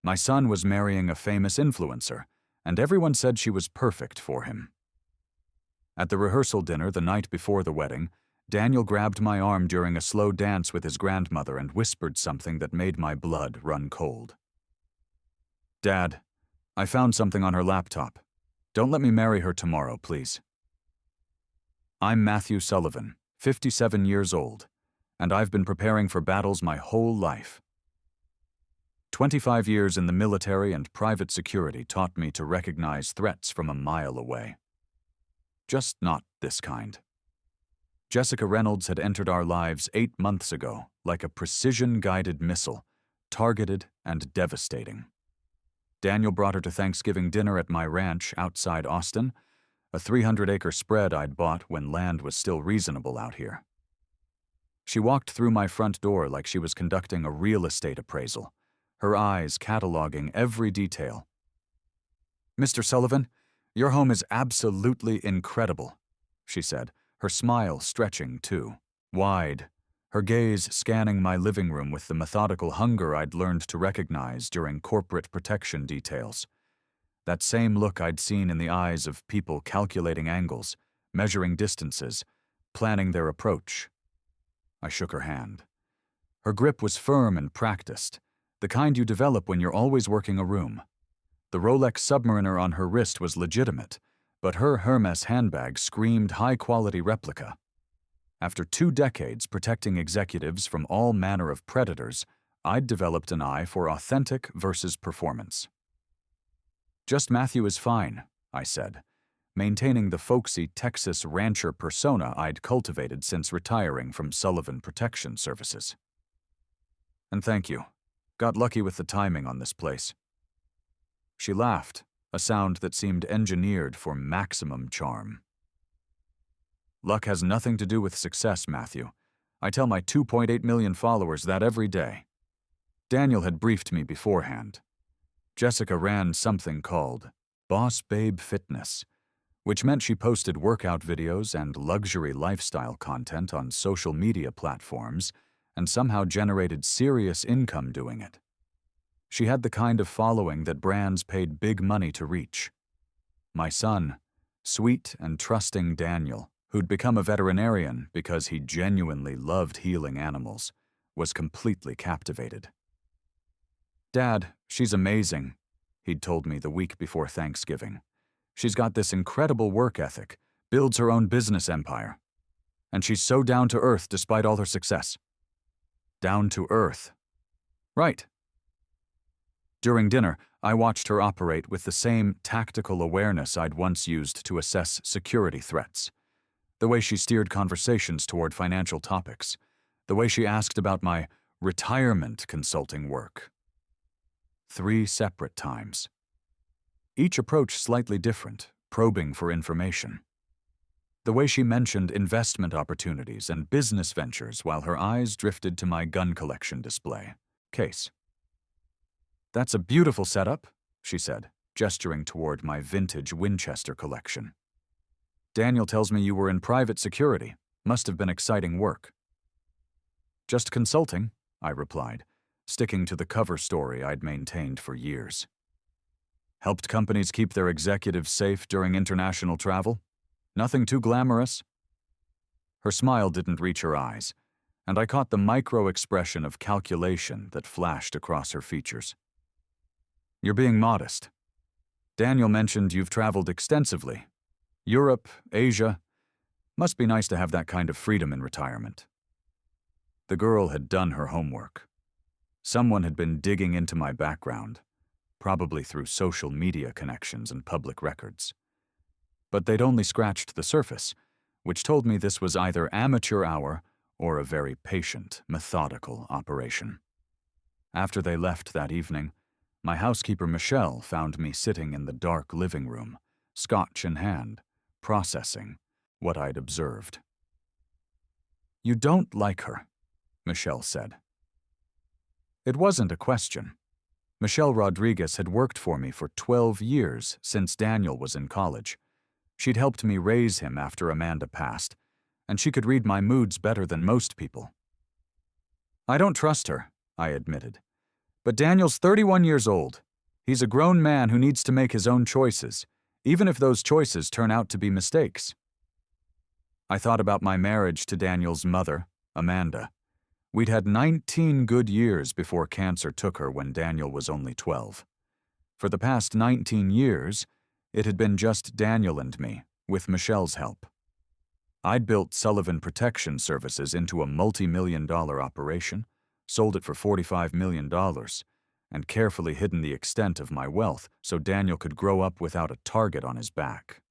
My son was marrying a famous influencer, and everyone said she was perfect for him. At the rehearsal dinner the night before the wedding, Daniel grabbed my arm during a slow dance with his grandmother and whispered something that made my blood run cold. "Dad, I found something on her laptop. Don't let me marry her tomorrow, please." I'm Matthew Sullivan, 57 years old, and I've been preparing for battles my whole life. 25 years in the military and private security taught me to recognize threats from a mile away. Just not this kind. Jessica Reynolds had entered our lives 8 months ago like a precision-guided missile, targeted and devastating. Daniel brought her to Thanksgiving dinner at my ranch outside Austin, a 300-acre spread I'd bought when land was still reasonable out here. She walked through my front door like she was conducting a real estate appraisal, her eyes cataloging every detail. "Mr. Sullivan, your home is absolutely incredible," she said, her smile stretching too, wide, her gaze scanning my living room with the methodical hunger I'd learned to recognize during corporate protection details. That same look I'd seen in the eyes of people calculating angles, measuring distances, planning their approach. I shook her hand. Her grip was firm and practiced, the kind you develop when you're always working a room. The Rolex Submariner on her wrist was legitimate, but her Hermes handbag screamed high-quality replica. After 2 decades protecting executives from all manner of predators, I'd developed an eye for authentic versus performance. "Just Matthew is fine," I said, maintaining the folksy Texas rancher persona I'd cultivated since retiring from Sullivan Protection Services. "And thank you. Got lucky with the timing on this place." She laughed, a sound that seemed engineered for maximum charm. "Luck has nothing to do with success, Matthew. I tell my 2.8 million followers that every day." Daniel had briefed me beforehand. Jessica ran something called Boss Babe Fitness, which meant she posted workout videos and luxury lifestyle content on social media platforms and somehow generated serious income doing it. She had the kind of following that brands paid big money to reach. My son, sweet and trusting Daniel, who'd become a veterinarian because he genuinely loved healing animals, was completely captivated. "Dad, she's amazing," he'd told me the week before Thanksgiving. "She's got this incredible work ethic, builds her own business empire. And she's so down to earth despite all her success." Down to earth. Right. During dinner, I watched her operate with the same tactical awareness I'd once used to assess security threats. The way she steered conversations toward financial topics. The way she asked about my retirement consulting work. 3 separate times. Each approach slightly different, probing for information. The way she mentioned investment opportunities and business ventures while her eyes drifted to my gun collection display. Case. "That's a beautiful setup," she said, gesturing toward my vintage Winchester collection. "Daniel tells me you were in private security. Must have been exciting work." "Just consulting," I replied, sticking to the cover story I'd maintained for years. "Helped companies keep their executives safe during international travel? Nothing too glamorous?" Her smile didn't reach her eyes, and I caught the micro-expression of calculation that flashed across her features. "You're being modest. Daniel mentioned you've traveled extensively. Europe, Asia. Must be nice to have that kind of freedom in retirement." The girl had done her homework. Someone had been digging into my background, probably through social media connections and public records. But they'd only scratched the surface, which told me this was either amateur hour or a very patient, methodical operation. After they left that evening, my housekeeper Michelle found me sitting in the dark living room, scotch in hand, processing what I'd observed. "You don't like her," Michelle said. It wasn't a question. Michelle Rodriguez had worked for me for 12 years since Daniel was in college. She'd helped me raise him after Amanda passed, and she could read my moods better than most people. "I don't trust her," I admitted. But Daniel's 31 years old. He's a grown man who needs to make his own choices, even if those choices turn out to be mistakes. I thought about my marriage to Daniel's mother, Amanda. We'd had 19 good years before cancer took her when Daniel was only 12. For the past 19 years, it had been just Daniel and me, with Michelle's help. I'd built Sullivan Protection Services into a multi-million-dollar operation, sold it for $45 million, and carefully hidden the extent of my wealth so Daniel could grow up without a target on his back.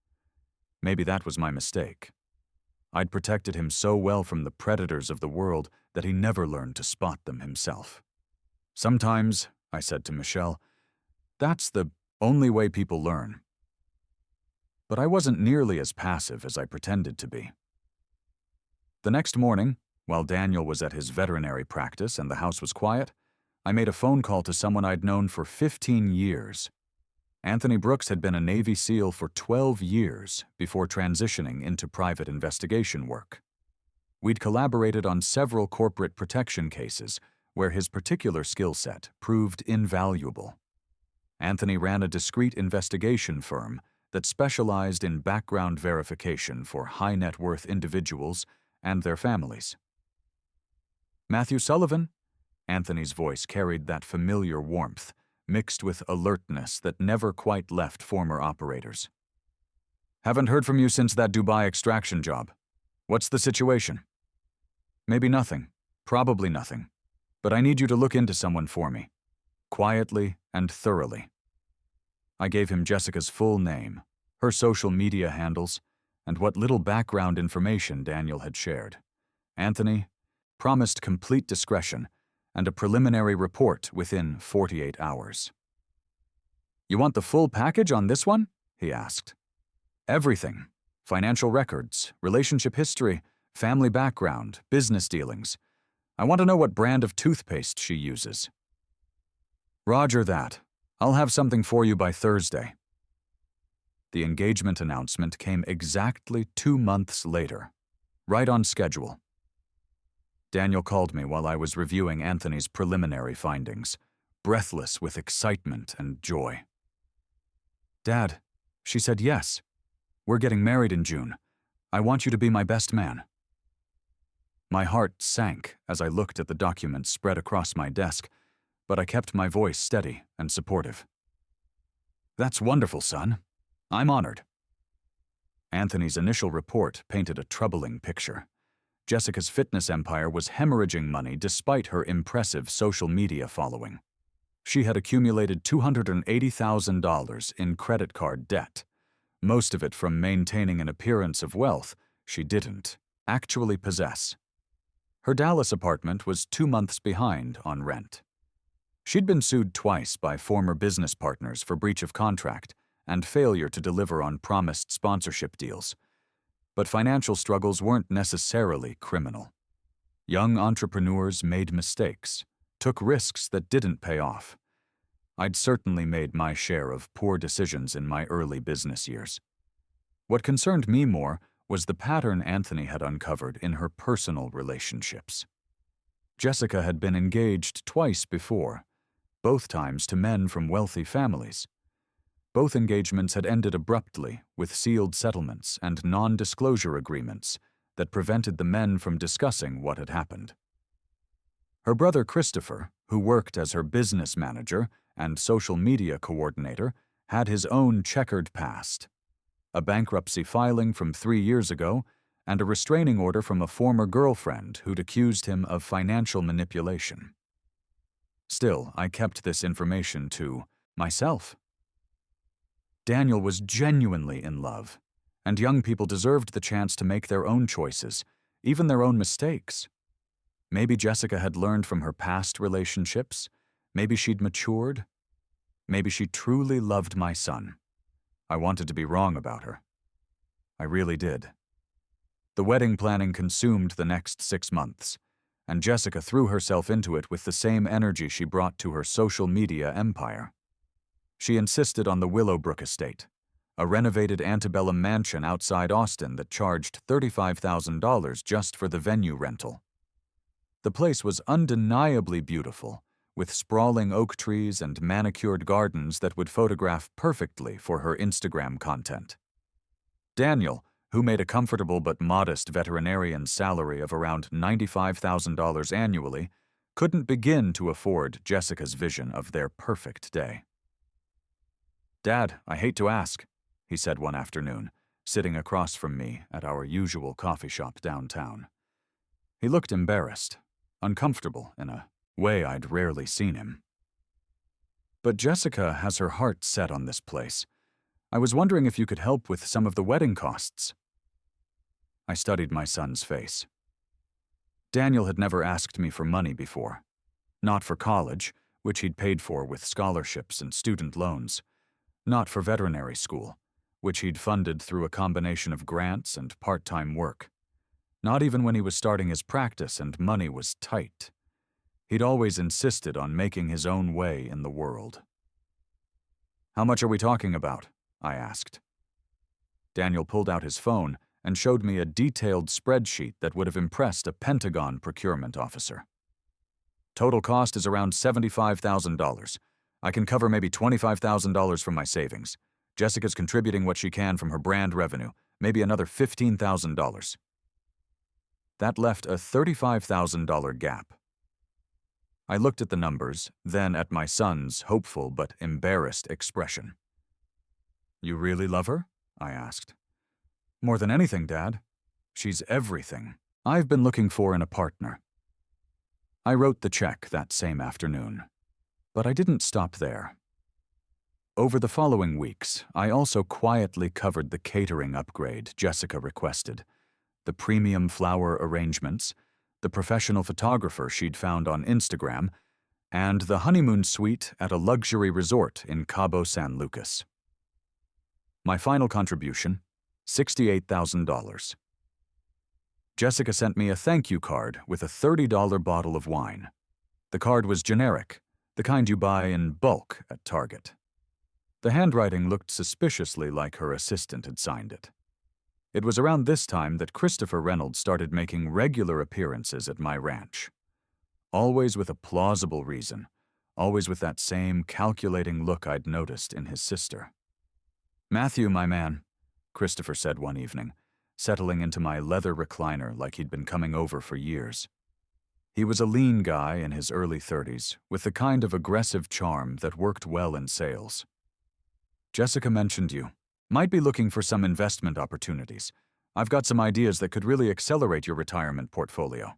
Maybe that was my mistake. I'd protected him so well from the predators of the world that he never learned to spot them himself. Sometimes, I said to Michelle, that's the only way people learn. But I wasn't nearly as passive as I pretended to be. The next morning, while Daniel was at his veterinary practice and the house was quiet, I made a phone call to someone I'd known for 15 years. Anthony Brooks had been a Navy SEAL for 12 years before transitioning into private investigation work. We'd collaborated on several corporate protection cases where his particular skill set proved invaluable. Anthony ran a discreet investigation firm that specialized in background verification for high-net-worth individuals and their families. Matthew Sullivan? Anthony's voice carried that familiar warmth, mixed with alertness that never quite left former operators. Haven't heard from you since that Dubai extraction job. What's the situation? Maybe nothing, probably nothing, but I need you to look into someone for me, quietly and thoroughly. I gave him Jessica's full name, her social media handles, and what little background information Daniel had shared. Anthony promised complete discretion and a preliminary report within 48 hours. You want the full package on this one? He asked. Everything. Financial records, relationship history, family background, business dealings. I want to know what brand of toothpaste she uses. Roger that. I'll have something for you by Thursday. The engagement announcement came exactly 2 months later, right on schedule. Daniel called me while I was reviewing Anthony's preliminary findings, breathless with excitement and joy. Dad, she said yes. We're getting married in June. I want you to be my best man. My heart sank as I looked at the documents spread across my desk, but I kept my voice steady and supportive. That's wonderful, son. I'm honored. Anthony's initial report painted a troubling picture. Jessica's fitness empire was hemorrhaging money despite her impressive social media following. She had accumulated $280,000 in credit card debt, most of it from maintaining an appearance of wealth she didn't actually possess. Her Dallas apartment was 2 months behind on rent. She'd been sued twice by former business partners for breach of contract and failure to deliver on promised sponsorship deals. But financial struggles weren't necessarily criminal. Young entrepreneurs made mistakes, took risks that didn't pay off. I'd certainly made my share of poor decisions in my early business years. What concerned me more was the pattern Anthony had uncovered in her personal relationships. Jessica had been engaged twice before, both times to men from wealthy families. Both engagements had ended abruptly with sealed settlements and non-disclosure agreements that prevented the men from discussing what had happened. Her brother Christopher, who worked as her business manager and social media coordinator, had his own checkered past. A bankruptcy filing from 3 years ago and a restraining order from a former girlfriend who'd accused him of financial manipulation. Still, I kept this information to myself. Daniel was genuinely in love, and young people deserved the chance to make their own choices, even their own mistakes. Maybe Jessica had learned from her past relationships. Maybe she'd matured. Maybe she truly loved my son. I wanted to be wrong about her. I really did. The wedding planning consumed the next 6 months, and Jessica threw herself into it with the same energy she brought to her social media empire. She insisted on the Willowbrook estate, a renovated antebellum mansion outside Austin that charged $35,000 just for the venue rental. The place was undeniably beautiful, with sprawling oak trees and manicured gardens that would photograph perfectly for her Instagram content. Daniel, who made a comfortable but modest veterinarian salary of around $95,000 annually, couldn't begin to afford Jessica's vision of their perfect day. "Dad, I hate to ask," he said one afternoon, sitting across from me at our usual coffee shop downtown. He looked embarrassed, uncomfortable in a way I'd rarely seen him. "But Jessica has her heart set on this place. I was wondering if you could help with some of the wedding costs." I studied my son's face. Daniel had never asked me for money before. Not for college, which he'd paid for with scholarships and student loans. Not for veterinary school, which he'd funded through a combination of grants and part-time work. Not even when he was starting his practice and money was tight. He'd always insisted on making his own way in the world. "How much are we talking about?" I asked. Daniel pulled out his phone and showed me a detailed spreadsheet that would have impressed a Pentagon procurement officer. "Total cost is around $75,000. I can cover maybe $25,000 from my savings. Jessica's contributing what she can from her brand revenue, maybe another $15,000. That left a $35,000 gap. I looked at the numbers, then at my son's hopeful but embarrassed expression. "You really love her?" I asked. "More than anything, Dad. She's everything I've been looking for in a partner." I wrote the check that same afternoon. But I didn't stop there. Over the following weeks, I also quietly covered the catering upgrade Jessica requested, the premium flower arrangements, the professional photographer she'd found on Instagram, and the honeymoon suite at a luxury resort in Cabo San Lucas. My final contribution, $68,000. Jessica sent me a thank you card with a $30 bottle of wine. The card was generic, the kind you buy in bulk at Target. The handwriting looked suspiciously like her assistant had signed it. It was around this time that Christopher Reynolds started making regular appearances at my ranch. Always with a plausible reason, always with that same calculating look I'd noticed in his sister. "Matthew, my man," Christopher said one evening, settling into my leather recliner like he'd been coming over for years. He was a lean guy in his early 30s, with the kind of aggressive charm that worked well in sales. "Jessica mentioned you. Might be looking for some investment opportunities. I've got some ideas that could really accelerate your retirement portfolio."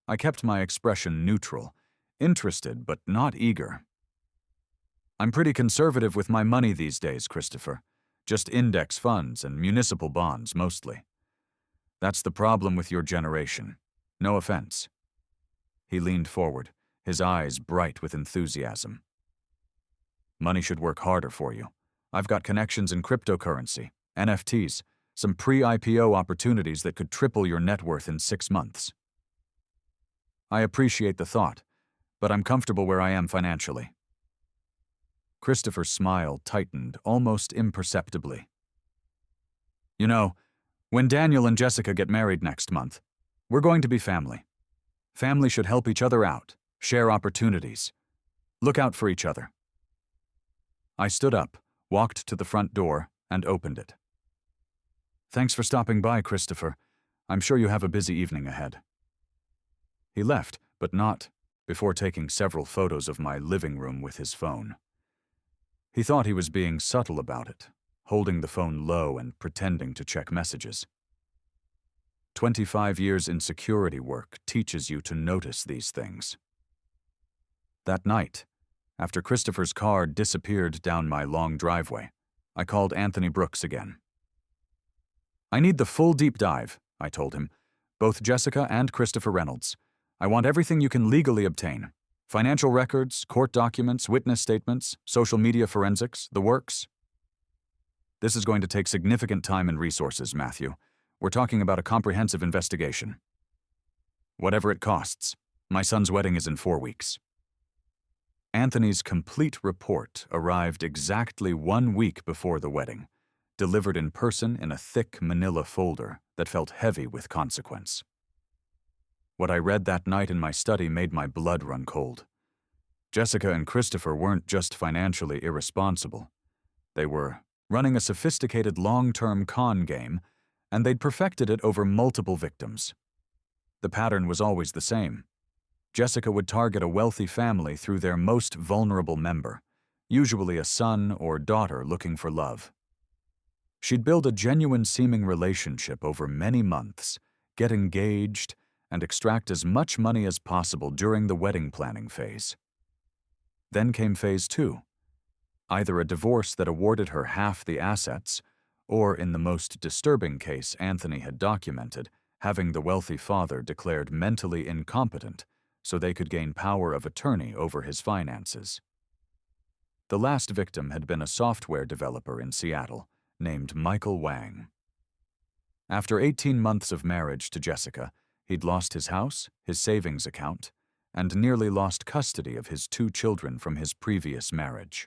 I kept my expression neutral, interested but not eager. "I'm pretty conservative with my money these days, Christopher. Just index funds and municipal bonds, mostly. That's the problem with your generation. No offense." He leaned forward, his eyes bright with enthusiasm. "Money should work harder for you. I've got connections in cryptocurrency, NFTs, some pre-IPO opportunities that could triple your net worth in 6 months." "I appreciate the thought, but I'm comfortable where I am financially." Christopher's smile tightened almost imperceptibly. "You know, when Daniel and Jessica get married next month, we're going to be family. Family should help each other out, share opportunities, look out for each other." I stood up, walked to the front door, and opened it. "Thanks for stopping by, Christopher. I'm sure you have a busy evening ahead." He left, but not before taking several photos of my living room with his phone. He thought he was being subtle about it, holding the phone low and pretending to check messages. 25 years in security work teaches you to notice these things. That night, after Christopher's car disappeared down my long driveway, I called Anthony Brooks again. "I need the full deep dive," I told him, "both Jessica and Christopher Reynolds. I want everything you can legally obtain. Financial records, court documents, witness statements, social media forensics, the works." "This is going to take significant time and resources, Matthew. We're talking about a comprehensive investigation." "Whatever it costs. My son's wedding is in 4 weeks." Anthony's complete report arrived exactly 1 week before the wedding, delivered in person in a thick manila folder that felt heavy with consequence. What I read that night in my study made my blood run cold. Jessica and Christopher weren't just financially irresponsible. They were running a sophisticated long-term con game, and they'd perfected it over multiple victims. The pattern was always the same. Jessica would target a wealthy family through their most vulnerable member, usually a son or daughter looking for love. She'd build a genuine-seeming relationship over many months, get engaged, and extract as much money as possible during the wedding planning phase. Then came phase 2. Either a divorce that awarded her half the assets, or in the most disturbing case Anthony had documented, having the wealthy father declared mentally incompetent so they could gain power of attorney over his finances. The last victim had been a software developer in Seattle named Michael Wang. After 18 months of marriage to Jessica, he'd lost his house, his savings account, and nearly lost custody of his 2 children from his previous marriage.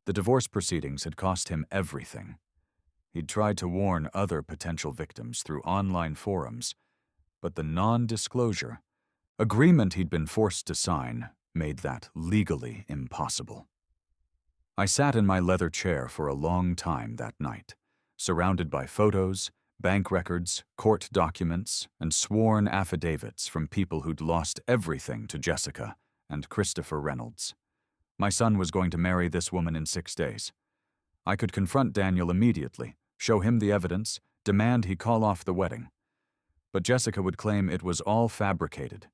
The divorce proceedings had cost him everything. He'd tried to warn other potential victims through online forums, but the non-disclosure agreement he'd been forced to sign made that legally impossible. I sat in my leather chair for a long time that night, surrounded by photos, bank records, court documents, and sworn affidavits from people who'd lost everything to Jessica and Christopher Reynolds. My son was going to marry this woman in 6 days. I could confront Daniel immediately, show him the evidence, demand he call off the wedding. But Jessica would claim it was all fabricated.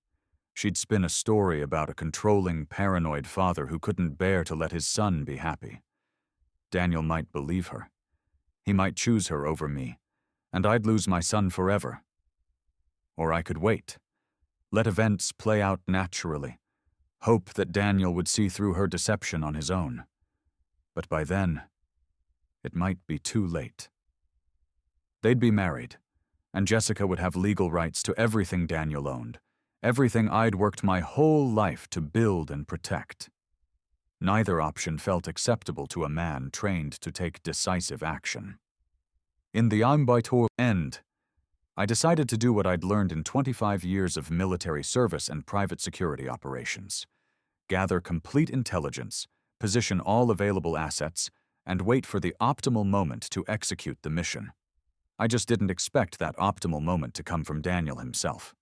She'd spin a story about a controlling, paranoid father who couldn't bear to let his son be happy. Daniel might believe her. He might choose her over me, and I'd lose my son forever. Or I could wait, let events play out naturally, hope that Daniel would see through her deception on his own. But by then, it might be too late. They'd be married, and Jessica would have legal rights to everything Daniel owned, everything I'd worked my whole life to build and protect. Neither option felt acceptable to a man trained to take decisive action. In the end, I decided to do what I'd learned in 25 years of military service and private security operations. Gather complete intelligence, position all available assets, and wait for the optimal moment to execute the mission. I just didn't expect that optimal moment to come from Daniel himself.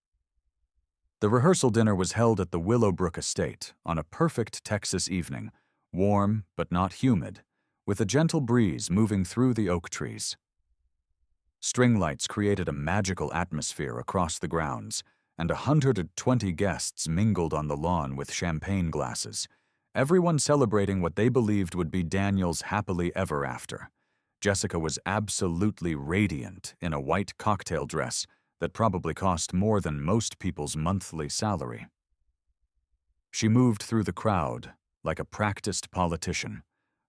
The rehearsal dinner was held at the Willowbrook estate on a perfect Texas evening, warm but not humid, with a gentle breeze moving through the oak trees. String lights created a magical atmosphere across the grounds, and 120 guests mingled on the lawn with champagne glasses, everyone celebrating what they believed would be Daniel's happily ever after. Jessica was absolutely radiant in a white cocktail dress that probably cost more than most people's monthly salary. She moved through the crowd like a practiced politician,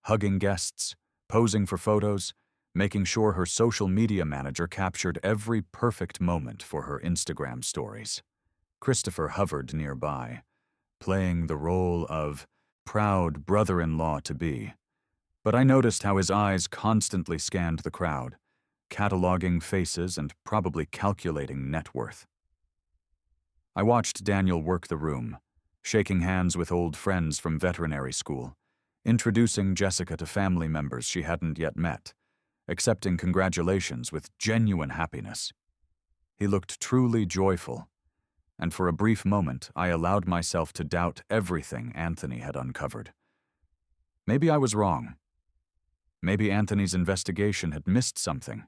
hugging guests, posing for photos, making sure her social media manager captured every perfect moment for her Instagram stories. Christopher hovered nearby, playing the role of proud brother-in-law-to-be. But I noticed how his eyes constantly scanned the crowd, cataloging faces and probably calculating net worth. I watched Daniel work the room, shaking hands with old friends from veterinary school, introducing Jessica to family members she hadn't yet met, accepting congratulations with genuine happiness. He looked truly joyful, and for a brief moment I allowed myself to doubt everything Anthony had uncovered. Maybe I was wrong. Maybe Anthony's investigation had missed something.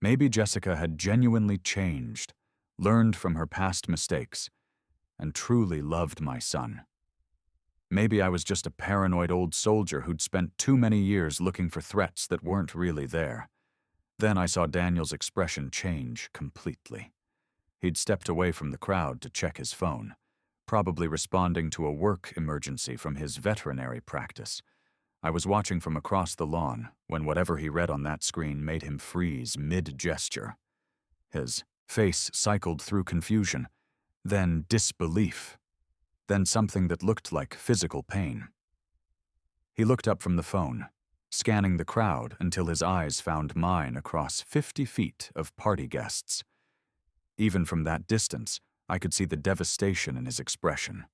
Maybe Jessica had genuinely changed, learned from her past mistakes, and truly loved my son. Maybe I was just a paranoid old soldier who'd spent too many years looking for threats that weren't really there. Then I saw Daniel's expression change completely. He'd stepped away from the crowd to check his phone, probably responding to a work emergency from his veterinary practice. I was watching from across the lawn when whatever he read on that screen made him freeze mid-gesture. His face cycled through confusion, then disbelief, then something that looked like physical pain. He looked up from the phone, scanning the crowd until his eyes found mine across 50 feet of party guests. Even from that distance, I could see the devastation in his expression.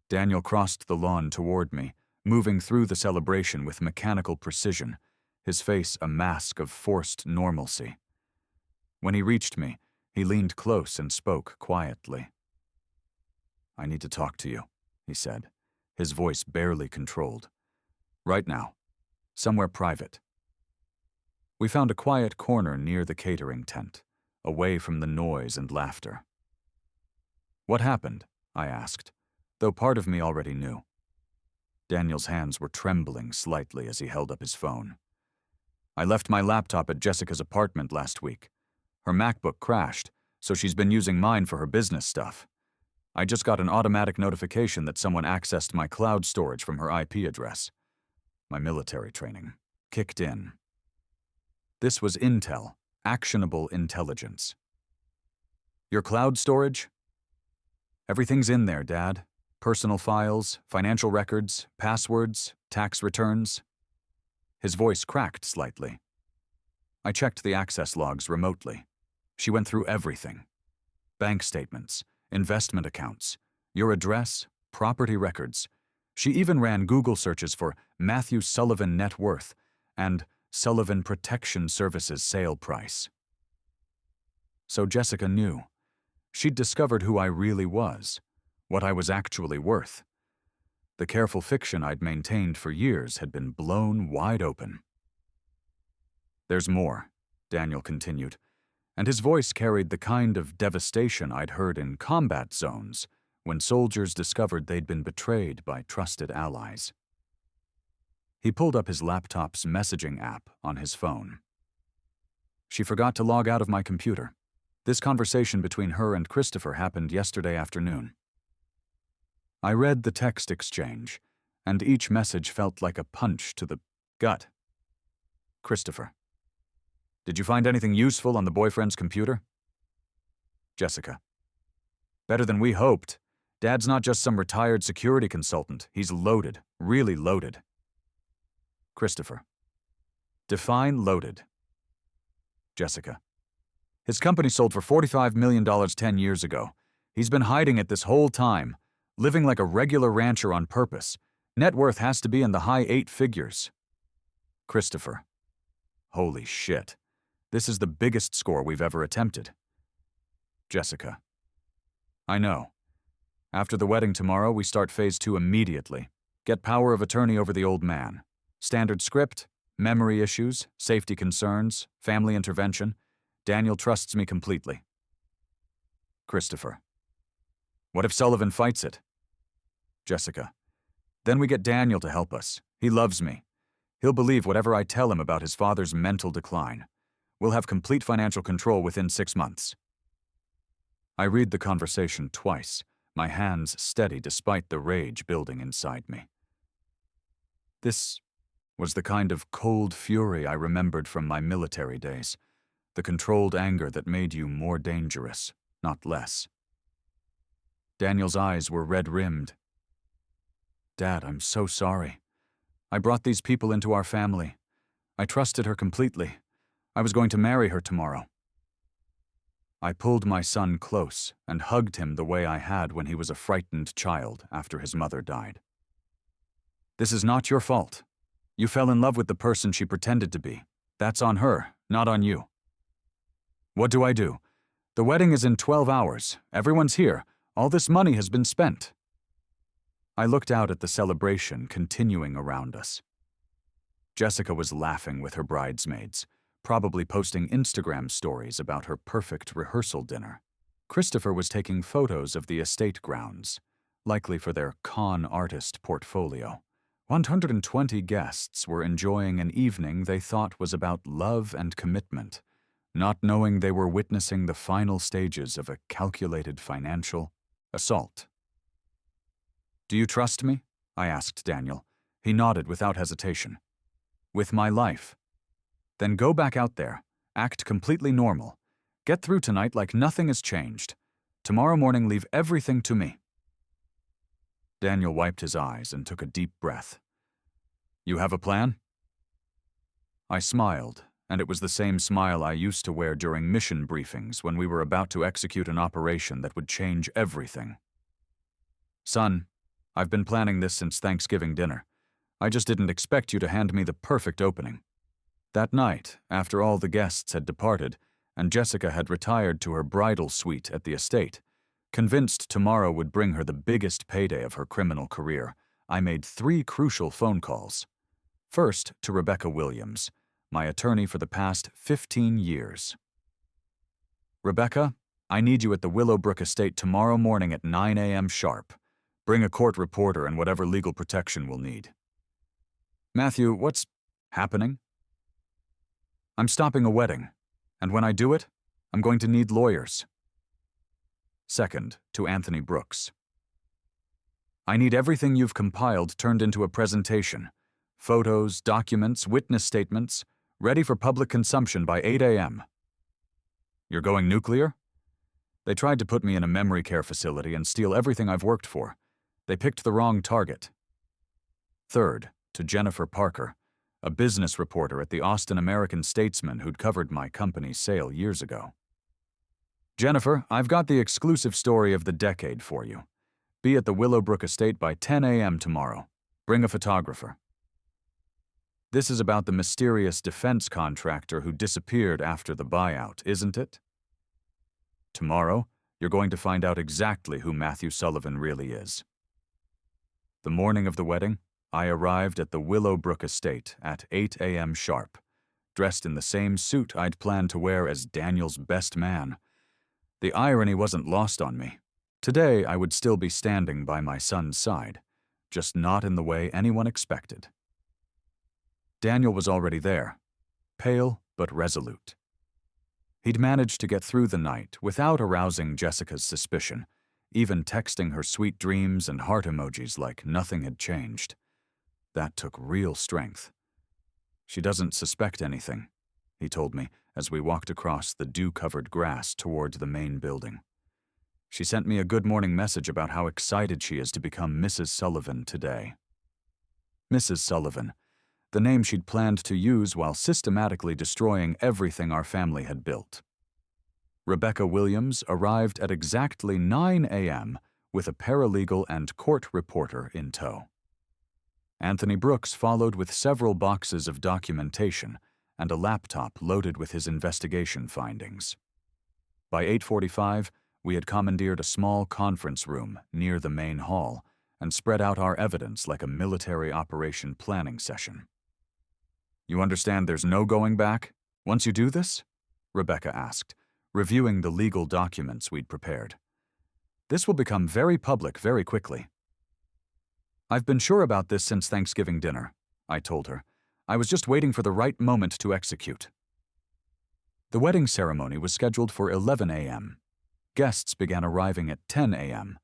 Daniel crossed the lawn toward me, moving through the celebration with mechanical precision, his face a mask of forced normalcy. When he reached me, he leaned close and spoke quietly. "I need to talk to you," he said, his voice barely controlled. "Right now. Somewhere private." We found a quiet corner near the catering tent, away from the noise and laughter. "What happened?" I asked, though part of me already knew. Daniel's hands were trembling slightly as he held up his phone. "I left my laptop at Jessica's apartment last week. Her MacBook crashed, so she's been using mine for her business stuff. I just got an automatic notification that someone accessed my cloud storage from her IP address. My military training kicked in. This was intel, actionable intelligence. Your cloud storage? Everything's in there, Dad. Personal files, financial records, passwords, tax returns." His voice cracked slightly. I checked the access logs remotely. She went through everything. Bank statements, investment accounts, your address, property records. She even ran Google searches for Matthew Sullivan net worth and Sullivan Protection Services sale price. So Jessica knew. She'd discovered who I really was, what I was actually worth. The careful fiction I'd maintained for years had been blown wide open. "There's more," Daniel continued, and his voice carried the kind of devastation I'd heard in combat zones when soldiers discovered they'd been betrayed by trusted allies. He pulled up his laptop's messaging app on his phone. "She forgot to log out of my computer. This conversation between her and Christopher happened yesterday afternoon." I read the text exchange, and each message felt like a punch to the gut. "Christopher. Did you find anything useful on the boyfriend's computer?" "Jessica. Better than we hoped. Dad's not just some retired security consultant. He's loaded, really loaded." "Christopher. Define loaded." "Jessica. His company sold for $45 million 10 years ago. He's been hiding it this whole time, living like a regular rancher on purpose. Net worth has to be in the high 8 figures. "Christopher. Holy shit. This is the biggest score we've ever attempted." "Jessica. I know. After the wedding tomorrow, we start phase 2 immediately. Get power of attorney over the old man. Standard script, memory issues, safety concerns, family intervention. Daniel trusts me completely." "Christopher. What if Sullivan fights it?" "Jessica. Then we get Daniel to help us. He loves me. He'll believe whatever I tell him about his father's mental decline. We'll have complete financial control within 6 months." I read the conversation twice, my hands steady despite the rage building inside me. This was the kind of cold fury I remembered from my military days, the controlled anger that made you more dangerous, not less. Daniel's eyes were red-rimmed. "Dad, I'm so sorry. I brought these people into our family. I trusted her completely. I was going to marry her tomorrow." I pulled my son close and hugged him the way I had when he was a frightened child after his mother died. "This is not your fault. You fell in love with the person she pretended to be. That's on her, not on you." "What do I do? The wedding is in 12 hours. Everyone's here. All this money has been spent." I looked out at the celebration continuing around us. Jessica was laughing with her bridesmaids, probably posting Instagram stories about her perfect rehearsal dinner. Christopher was taking photos of the estate grounds, likely for their con artist portfolio. 120 guests were enjoying an evening they thought was about love and commitment, not knowing they were witnessing the final stages of a calculated financial assault. "Do you trust me?" I asked Daniel. He nodded without hesitation. "With my life." "Then go back out there. Act completely normal. Get through tonight like nothing has changed. Tomorrow morning, leave everything to me." Daniel wiped his eyes and took a deep breath. "You have a plan?" I smiled, and it was the same smile I used to wear during mission briefings when we were about to execute an operation that would change everything. "Son, I've been planning this since Thanksgiving dinner. I just didn't expect you to hand me the perfect opening." That night, after all the guests had departed, and Jessica had retired to her bridal suite at the estate, convinced tomorrow would bring her the biggest payday of her criminal career, I made 3 crucial phone calls. First, to Rebecca Williams, my attorney for the past 15 years. "Rebecca, I need you at the Willowbrook estate tomorrow morning at 9 a.m. sharp. Bring a court reporter and whatever legal protection we'll need." "Matthew, what's happening?" "I'm stopping a wedding, and when I do it, I'm going to need lawyers." Second, to Anthony Brooks. "I need everything you've compiled turned into a presentation. Photos, documents, witness statements, ready for public consumption by 8 a.m. "You're going nuclear?" "They tried to put me in a memory care facility and steal everything I've worked for. They picked the wrong target." Third, to Jennifer Parker, a business reporter at the Austin American-Statesman who'd covered my company's sale years ago. "Jennifer, I've got the exclusive story of the decade for you. Be at the Willowbrook estate by 10 a.m. tomorrow. Bring a photographer." "This is about the mysterious defense contractor who disappeared after the buyout, isn't it?" "Tomorrow, you're going to find out exactly who Matthew Sullivan really is." The morning of the wedding, I arrived at the Willowbrook estate at 8 a.m. sharp, dressed in the same suit I'd planned to wear as Daniel's best man. The irony wasn't lost on me. Today, I would still be standing by my son's side, just not in the way anyone expected. Daniel was already there, pale but resolute. He'd managed to get through the night without arousing Jessica's suspicion, even texting her sweet dreams and heart emojis like nothing had changed. That took real strength. "She doesn't suspect anything," he told me as we walked across the dew-covered grass toward the main building. "She sent me a good morning message about how excited she is to become Mrs. Sullivan today." Mrs. Sullivan, the name she'd planned to use while systematically destroying everything our family had built. Rebecca Williams arrived at exactly 9 a.m. with a paralegal and court reporter in tow. Anthony Brooks followed with several boxes of documentation and a laptop loaded with his investigation findings. By 8:45, we had commandeered a small conference room near the main hall and spread out our evidence like a military operation planning session. "You understand there's no going back once you do this?" Rebecca asked, reviewing the legal documents we'd prepared. "This will become very public very quickly." "I've been sure about this since Thanksgiving dinner," I told her. "I was just waiting for the right moment to execute." The wedding ceremony was scheduled for 11 a.m. Guests began arriving at 10 a.m.,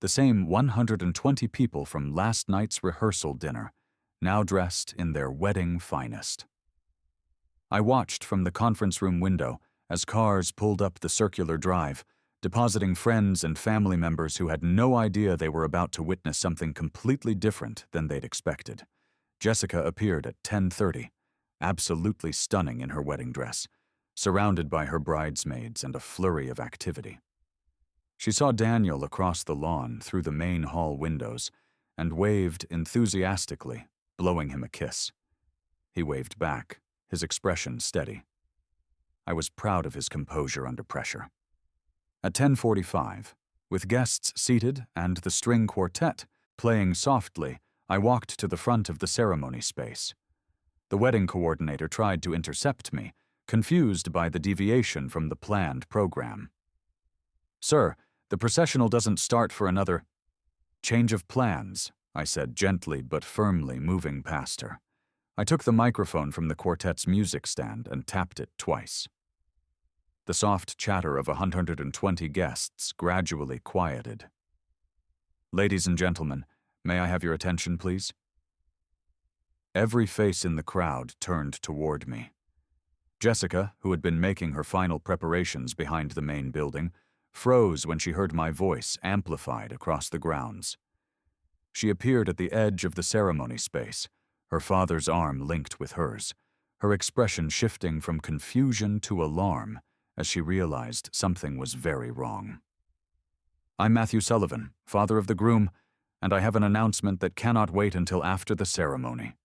the same 120 people from last night's rehearsal dinner, now dressed in their wedding finest. I watched from the conference room window as cars pulled up the circular drive, depositing friends and family members who had no idea they were about to witness something completely different than they'd expected. Jessica appeared at 10:30, absolutely stunning in her wedding dress, surrounded by her bridesmaids and a flurry of activity. She saw Daniel across the lawn through the main hall windows and waved enthusiastically, blowing him a kiss. He waved back, his expression steady. I was proud of his composure under pressure. At 10:45, with guests seated and the string quartet playing softly, I walked to the front of the ceremony space. The wedding coordinator tried to intercept me, confused by the deviation from the planned program. "Sir, the processional doesn't start for another change of plans," I said gently but firmly, moving past her. I took the microphone from the quartet's music stand and tapped it twice. The soft chatter of 120 guests gradually quieted. "Ladies and gentlemen, may I have your attention, please?" Every face in the crowd turned toward me. Jessica, who had been making her final preparations behind the main building, froze when she heard my voice amplified across the grounds. She appeared at the edge of the ceremony space, her father's arm linked with hers, her expression shifting from confusion to alarm as she realized something was very wrong. "I'm Matthew Sullivan, father of the groom, and I have an announcement that cannot wait until after the ceremony."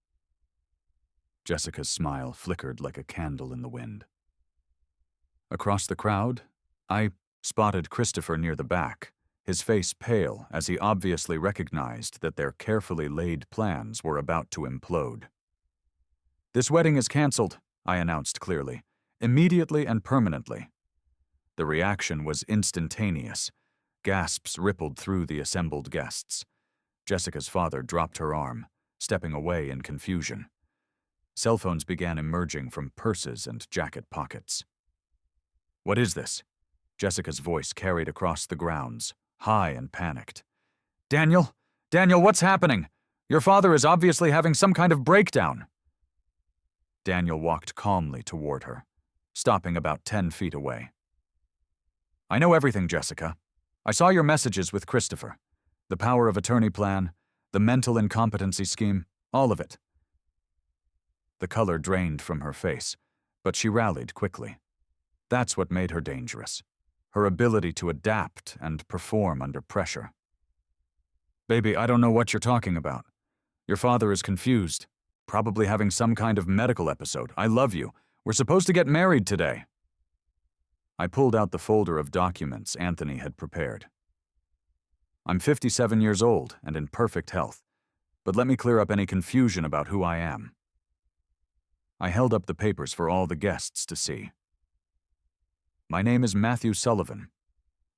Jessica's smile flickered like a candle in the wind. Across the crowd, I spotted Christopher near the back, his face pale as he obviously recognized that their carefully laid plans were about to implode. "This wedding is canceled," I announced clearly, "immediately and permanently." The reaction was instantaneous. Gasps rippled through the assembled guests. Jessica's father dropped her arm, stepping away in confusion. Cell phones began emerging from purses and jacket pockets. "What is this?" Jessica's voice carried across the grounds, high and panicked. Daniel, what's happening? Your father is obviously having some kind of breakdown." Daniel walked calmly toward her, stopping about 10 feet away. "I know everything, Jessica. I saw your messages with Christopher. The power of attorney plan, the mental incompetency scheme, all of it." The color drained from her face, but she rallied quickly. That's what made her dangerous. Her ability to adapt and perform under pressure. "Baby, I don't know what you're talking about. Your father is confused, probably having some kind of medical episode. I love you. We're supposed to get married today." I pulled out the folder of documents Anthony had prepared. "I'm 57 years old and in perfect health, but let me clear up any confusion about who I am." I held up the papers for all the guests to see. "My name is Matthew Sullivan.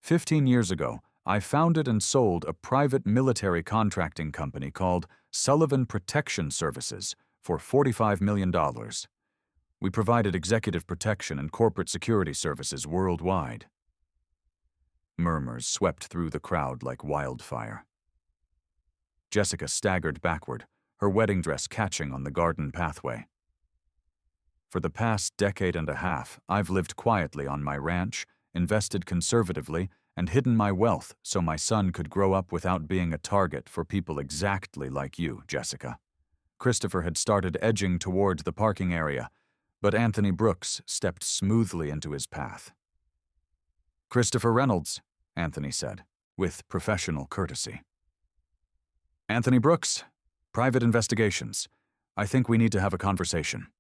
15 years ago, I founded and sold a private military contracting company called Sullivan Protection Services for $45 million. We provided executive protection and corporate security services worldwide." Murmurs swept through the crowd like wildfire. Jessica staggered backward, her wedding dress catching on the garden pathway. "For the past decade and a half, I've lived quietly on my ranch, invested conservatively, and hidden my wealth so my son could grow up without being a target for people exactly like you, Jessica." Christopher had started edging toward the parking area, but Anthony Brooks stepped smoothly into his path. "Christopher Reynolds," Anthony said, with professional courtesy. "Anthony Brooks, Private Investigations. I think we need to have a conversation."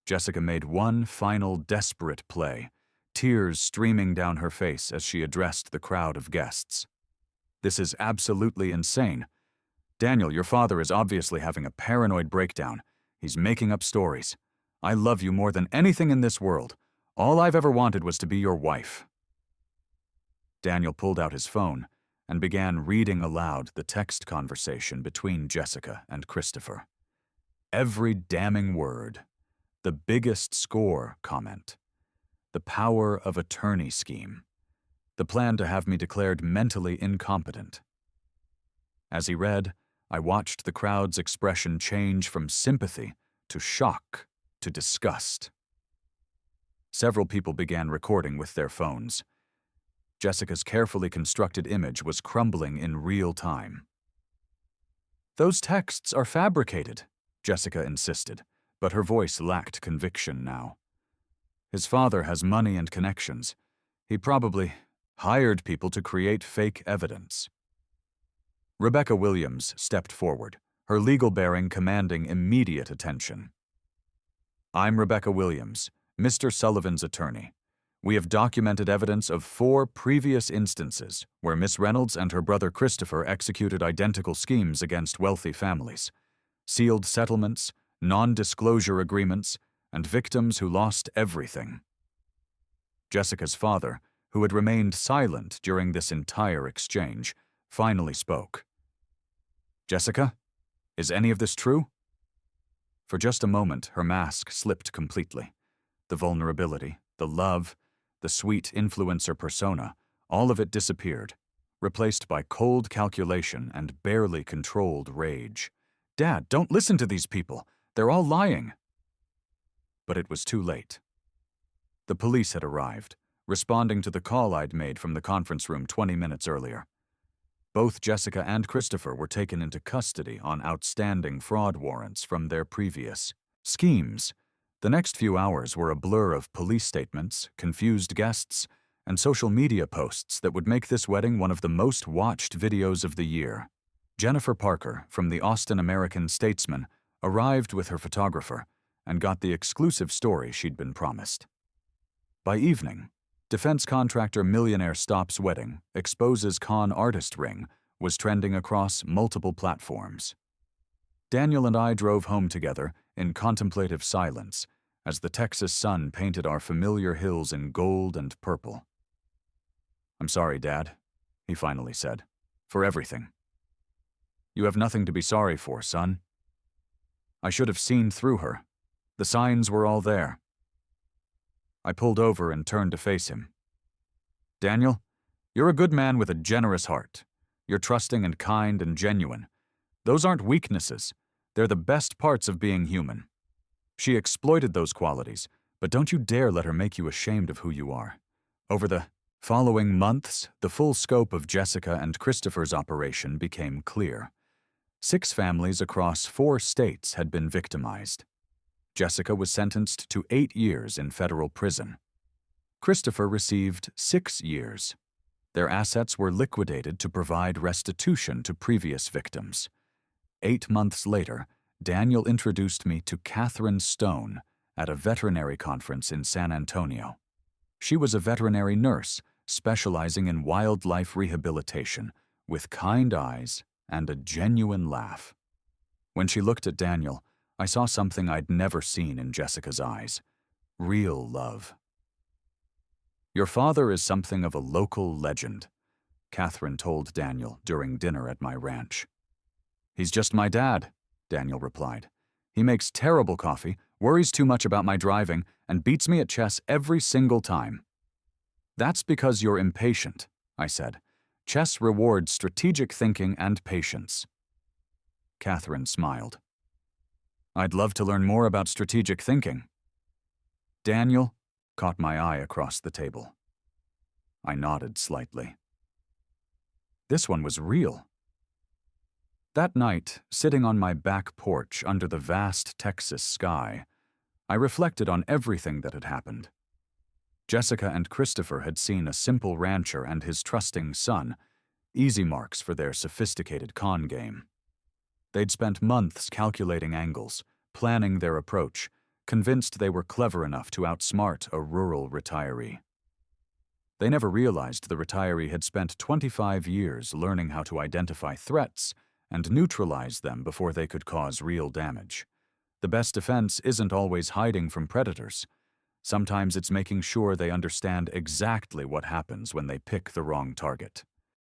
Jessica made one final desperate play, tears streaming down her face as she addressed the crowd of guests. "This is absolutely insane. Daniel, your father is obviously having a paranoid breakdown. He's making up stories. I love you more than anything in this world. All I've ever wanted was to be your wife." Daniel pulled out his phone and began reading aloud the text conversation between Jessica and Christopher. Every damning word. The biggest score comment. The power of attorney scheme. The plan to have me declared mentally incompetent. As he read, I watched the crowd's expression change from sympathy to shock to disgust. Several people began recording with their phones. Jessica's carefully constructed image was crumbling in real time. "Those texts are fabricated," Jessica insisted, but her voice lacked conviction now. "His father has money and connections. He probably hired people to create fake evidence." Rebecca Williams stepped forward, her legal bearing commanding immediate attention. "I'm Rebecca Williams, Mr. Sullivan's attorney. We have documented evidence of 4 previous instances where Miss Reynolds and her brother Christopher executed identical schemes against wealthy families. Sealed settlements, non-disclosure agreements, and victims who lost everything." Jessica's father, who had remained silent during this entire exchange, finally spoke. "Jessica, is any of this true?" For just a moment, her mask slipped completely. The vulnerability, the love, the sweet influencer persona, all of it disappeared, replaced by cold calculation and barely controlled rage. "Dad, don't listen to these people. They're all lying." But it was too late. The police had arrived, responding to the call I'd made from the conference room 20 minutes earlier. Both Jessica and Christopher were taken into custody on outstanding fraud warrants from their previous Schemes. The next few hours were a blur of police statements, confused guests, and social media posts that would make this wedding one of the most watched videos of the year. Jennifer Parker, from the Austin American-Statesman, arrived with her photographer and got the exclusive story she'd been promised. By evening, defense contractor Millionaire Stop's wedding exposes con artist ring was trending across multiple platforms. Daniel and I drove home together in contemplative silence as the Texas sun painted our familiar hills in gold and purple. "I'm sorry, Dad," he finally said, "for everything." "You have nothing to be sorry for, son." I should have seen through her. The signs were all there. I pulled over and turned to face him. "Daniel, you're a good man with a generous heart. You're trusting and kind and genuine. Those aren't weaknesses. They're the best parts of being human. She exploited those qualities, but don't you dare let her make you ashamed of who you are." Over the following months, the full scope of Jessica and Christopher's operation became clear. 6 families across 4 states had been victimized. Jessica was sentenced to 8 years in federal prison. Christopher received 6 years. Their assets were liquidated to provide restitution to previous victims. 8 months later, Daniel introduced me to Catherine Stone at a veterinary conference in San Antonio. She was a veterinary nurse specializing in wildlife rehabilitation, with kind eyes and a genuine laugh. When she looked at Daniel, I saw something I'd never seen in Jessica's eyes: real love. "Your father is something of a local legend," Catherine told Daniel during dinner at my ranch. "He's just my dad," Daniel replied. "He makes terrible coffee, worries too much about my driving, and beats me at chess every single time." "That's because you're impatient," I said. "Chess rewards strategic thinking and patience." Catherine smiled. "I'd love to learn more about strategic thinking." Daniel caught my eye across the table. I nodded slightly. This one was real. That night, sitting on my back porch under the vast Texas sky, I reflected on everything that had happened. Jessica and Christopher had seen a simple rancher and his trusting son, easy marks for their sophisticated con game. They'd spent months calculating angles, planning their approach, convinced they were clever enough to outsmart a rural retiree. They never realized the retiree had spent 25 years learning how to identify threats and neutralize them before they could cause real damage. The best defense isn't always hiding from predators. Sometimes it's making sure they understand exactly what happens when they pick the wrong target.